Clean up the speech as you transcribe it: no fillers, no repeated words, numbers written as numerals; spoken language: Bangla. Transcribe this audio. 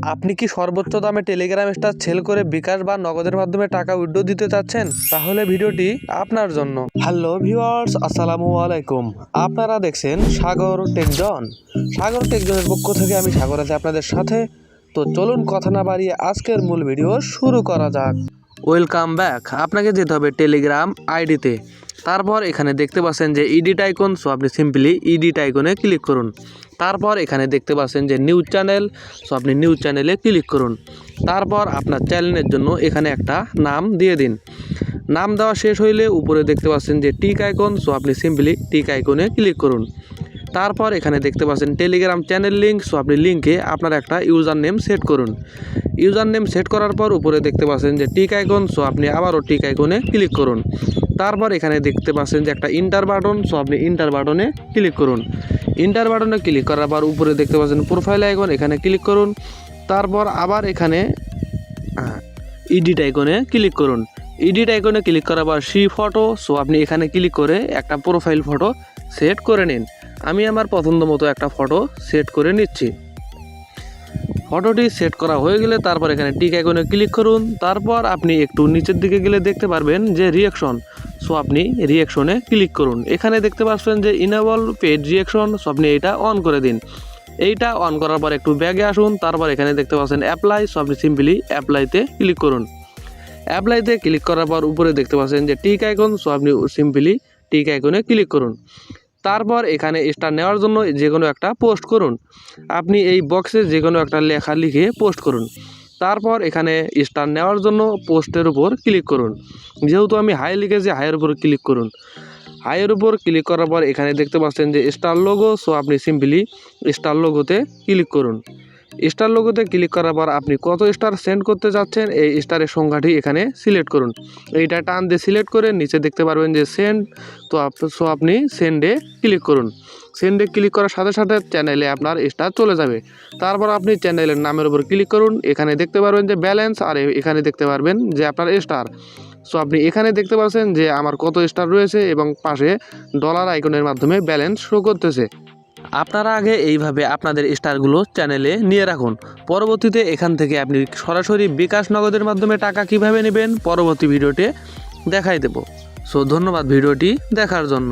আপনি কি সর্বোচ্চ দামে টেলিগ্রাম স্টার সেল করে বিকাশ বা নগদের মাধ্যমে টাকা উইথড্র দিতে চাচ্ছেন? তাহলে ভিডিওটি আপনার জন্য। হ্যালো ভিউয়ার্স, আসসালামু আলাইকুম। আপনারা দেখছেন সাগর টেকজন। সাগর টেকজনের পক্ষ থেকে আমি সাগর আছি আপনাদের সাথে। তো চলুন কথা না বাড়িয়ে আজকের মূল ভিডিও শুরু করা যাক। Welcome back. আপনাকে যেতে হবে টেলিগ্রাম আইডিতে। তারপর এখানে দেখতে পাচ্ছেন যে এডিট আইকন, সো আপনি সিম্পলি এডিট আইকনে ক্লিক করুন। তারপর এখানে দেখতে পাচ্ছেন যে নিউজ চ্যানেল, সো আপনি নিউজ চ্যানেলে ক্লিক করুন। তারপর আপনার চ্যানেলের জন্য এখানে একটা নাম দিয়ে দিন। নাম দেওয়া শেষ হইলে উপরে দেখতে পাচ্ছেন যে টিক আইকন, সো আপনি সিম্পলি টিক আইকনে ক্লিক করুন। তারপর এখানে দেখতে পাচ্ছেন টেলিগ্রাম চ্যানেল লিঙ্ক, সো আপনি লিঙ্কে আপনার একটা ইউজার নেম সেট করুন। ইউজার নেম সেট করার পর উপরে দেখতে পাচ্ছেন যে টিক আইকন, সো আপনি আবারও টিক আইকনে ক্লিক করুন। তারপর এখানে দেখতে পাচ্ছেন যে একটা ইন্টার বাটন, সো আপনি ইন্টার বাটনে ক্লিক করুন। ইন্টার বাটনে ক্লিক করার পর উপরে দেখতে পাচ্ছেন প্রোফাইল আইকন, এখানে ক্লিক করুন। তারপর আবার এখানে এডিট আইকনে ক্লিক করুন। এডিট আইকনে ক্লিক করার পর সি ফটো, সো আপনি এখানে ক্লিক করে একটা প্রোফাইল ফটো সেট করে নিন। আমি আমার পছন্দ মতো একটা ফটো সেট করে নিচ্ছি। ফটোটি সেট করা হয়ে গেলে তারপর এখানে টিক আইকনে ক্লিক করুন। তারপর আপনি একটু নিচের দিকে গেলে দেখতে পারবেন যে রিয়াকশন, সো আপনি রিয়াকশনে ক্লিক করুন। এখানে দেখতে পাচ্ছেন যে ইনেবল পেড রিয়াকশন, সো আপনি এটা অন করে দিন। এইটা অন করার পর একটু ব্যাগে আসুন। তারপর এখানে দেখতে পাচ্ছেন অ্যাপ্লাই, সো আপনি সিম্পলি অ্যাপ্লাইতে ক্লিক করুন। অ্যাপ্লাইতে ক্লিক করার পর উপরে দেখতে পাচ্ছেন যে টিক আইকন, সো আপনি সিম্পলি টিক আইকনে ক্লিক করুন। তারপর এখানে স্টার নেওয়ার জন্য যে কোনো একটা পোস্ট করুন। আপনি এই বক্সে যে কোনো একটা লেখা লিখে পোস্ট করুন। তারপর এখানে স্টার নেওয়ার জন্য পোস্টের উপর ক্লিক করুন। যেহেতু আমি হাই লিখেছি, হাইয়ের উপর ক্লিক করুন। হাইয়ের উপর ক্লিক করার পর এখানে দেখতে পাচ্ছেন যে স্টার লোগো, সো আপনি সিম্পলি স্টার লোগোতে ক্লিক করুন। স্টার লোগোতে ক্লিক করার পর আপনি কত স্টার সেন্ড করতে যাচ্ছেন এই স্টারের সংখ্যাটি এখানে সিলেক্ট করুন। এইটা টান দিয়ে সিলেক্ট করে নিচে দেখতে পারবেন যে সেন্ড, তো সো আপনি সেন্ডে ক্লিক করুন। সেন্ডে ক্লিক করার সাথে সাথে চ্যানেলে আপনার স্টার চলে যাবে। তারপর আপনি চ্যানেলের নামের উপর ক্লিক করুন। এখানে দেখতে পারবেন যে ব্যালেন্স, আর এখানে দেখতে পারবেন যে আপনার স্টার। সো আপনি এখানে দেখতে পাচ্ছেন যে আমার কত স্টার রয়েছে এবং পাশে ডলার আইকনের মাধ্যমে ব্যালেন্স শো করতেছে। আপনারা আগে এইভাবে আপনাদের স্টারগুলো চ্যানেলে নিয়ে রাখুন। পরবর্তীতে এখান থেকে আপনি সরাসরি বিকাশ নগদের মাধ্যমে টাকা কিভাবে নেবেন পরবর্তী ভিডিওতে দেখাই দেব। সো ধন্যবাদ ভিডিওটি দেখার জন্য।